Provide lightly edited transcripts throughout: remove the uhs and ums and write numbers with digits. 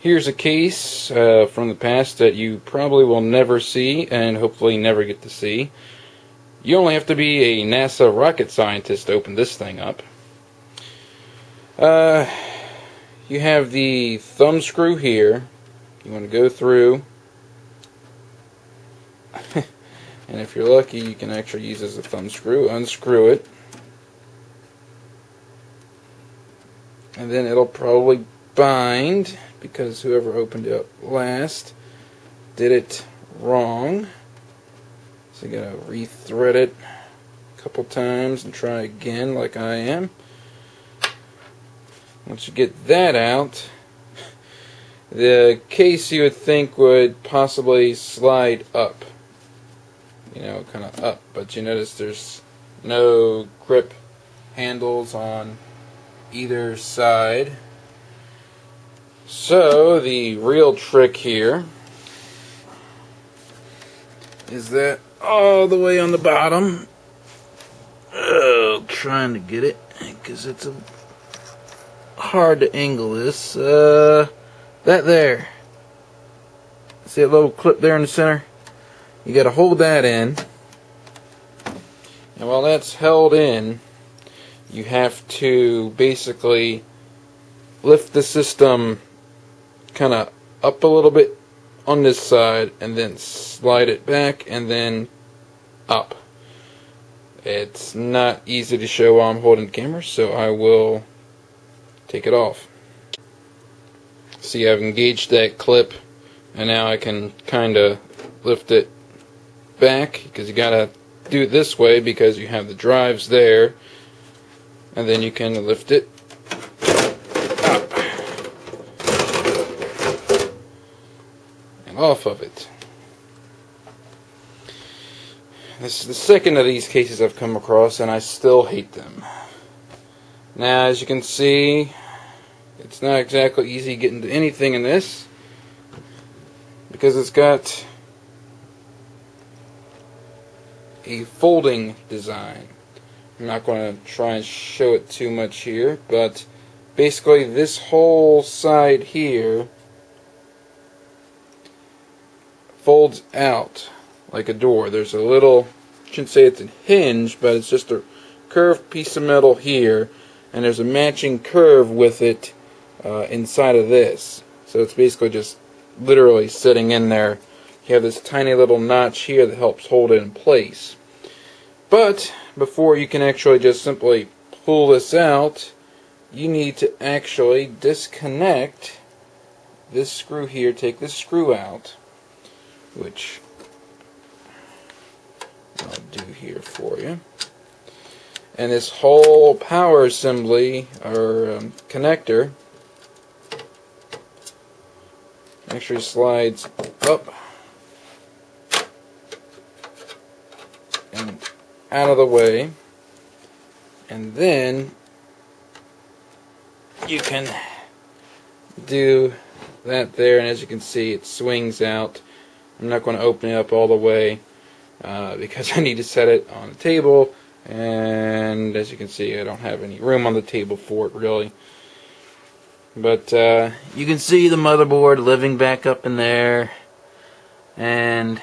Here's a case from the past that you probably will never see and hopefully never get to see. You only have to be a NASA rocket scientist to open this thing up. You have the thumb screw here. You want to go through. And if you're lucky, you can actually use it as a thumb screw. Unscrew it. And then it'll probably bind, because whoever opened it up last did it wrong. So you gotta re-thread it a couple times and try again like I am. Once you get that out, the case you would think would possibly slide up. You know, kind of up, but you notice there's no grip handles on either side. So the real trick here is that all the way on the bottom, trying to get it because it's hard to angle this, that there, see that little clip there in the center? You got to hold that in, and while that's held in, you have to basically lift the system kind of up a little bit on this side and then slide it back and then up. It's not easy to show while I'm holding the camera, so I will take it off. See, I've engaged that clip, and now I can kind of lift it back, because you gotta do it this way because you have the drives there, and then you can lift it up and off of it. This is the second of these cases I've come across, and I still hate them. Now, as you can see, it's not exactly easy getting to anything in this, because it's got a folding design. I'm not going to try and show it too much here, but basically this whole side here folds out like a door. There's a little, I shouldn't say it's a hinge, but it's just a curved piece of metal here, and there's a matching curve with it inside of this. So it's basically just literally sitting in there. You have this tiny little notch here that helps hold it in place. But before you can actually just simply pull this out, you need to actually disconnect this screw here. Take this screw out, which I'll do here for you. And this whole power assembly, or connector, actually slides up and out of the way, and then you can do that there, and as you can see, it swings out. I'm not going to open it up all the way because I need to set it on the table, and as you can see, I don't have any room on the table for it really. But you can see the motherboard living back up in there, and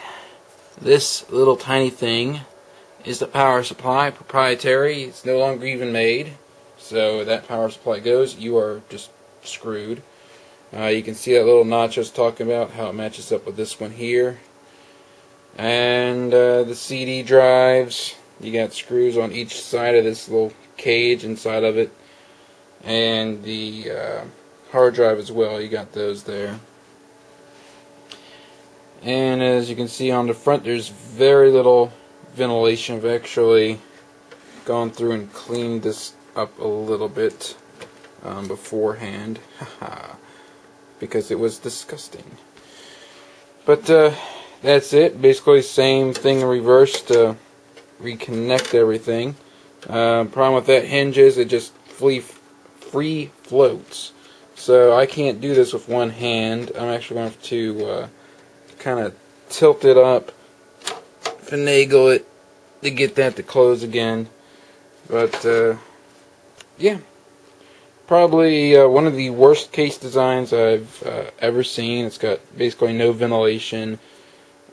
this little tiny thing is the power supply, proprietary. It's no longer even made, so that power supply goes, you are just screwed. You can see that little notch I was talking about, how it matches up with this one here. And the CD drives, you got screws on each side of this little cage inside of it, and the hard drive as well, you got those there. And as you can see on the front, there's very little ventilation. I've actually gone through and cleaned this up a little bit beforehand because it was disgusting. But that's it. Basically same thing in reverse to reconnect everything. Problem with that hinge is it just free floats. So I can't do this with one hand. I'm actually going to have to kind of tilt it up, finagle it to get that to close again. But yeah, probably one of the worst case designs I've ever seen. It's got basically no ventilation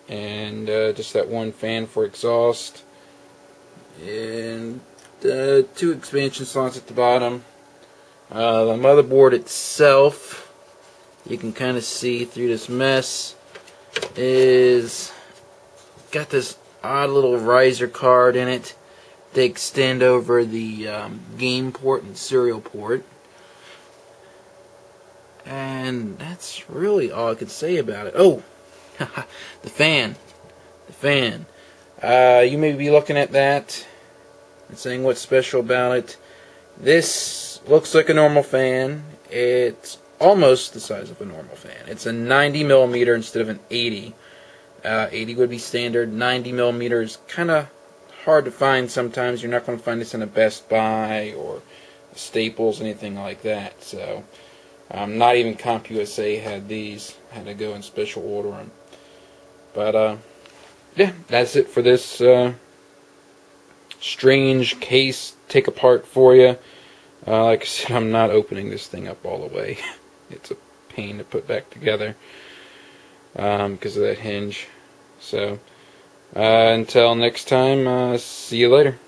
and just that one fan for exhaust, and 2 expansion slots at the bottom. The motherboard itself, you can kind of see through this mess, is got this odd little riser card in it. They extend over the game port and serial port. And that's really all I could say about it. Oh, the fan. The fan. You may be looking at that and saying what's special about it. This looks like a normal fan. It's almost the size of a normal fan. It's a 90 millimeter instead of an 80. 80 would be standard. 90 millimeter is kind of hard to find sometimes. You're not going to find this in a Best Buy or Staples, anything like that. So, not even CompUSA had these. I had to go and special order them. But, yeah, that's it for this strange case take apart for you. Like I said, I'm not opening this thing up all the way. It's a pain to put back together because of that hinge. So, until next time, see you later.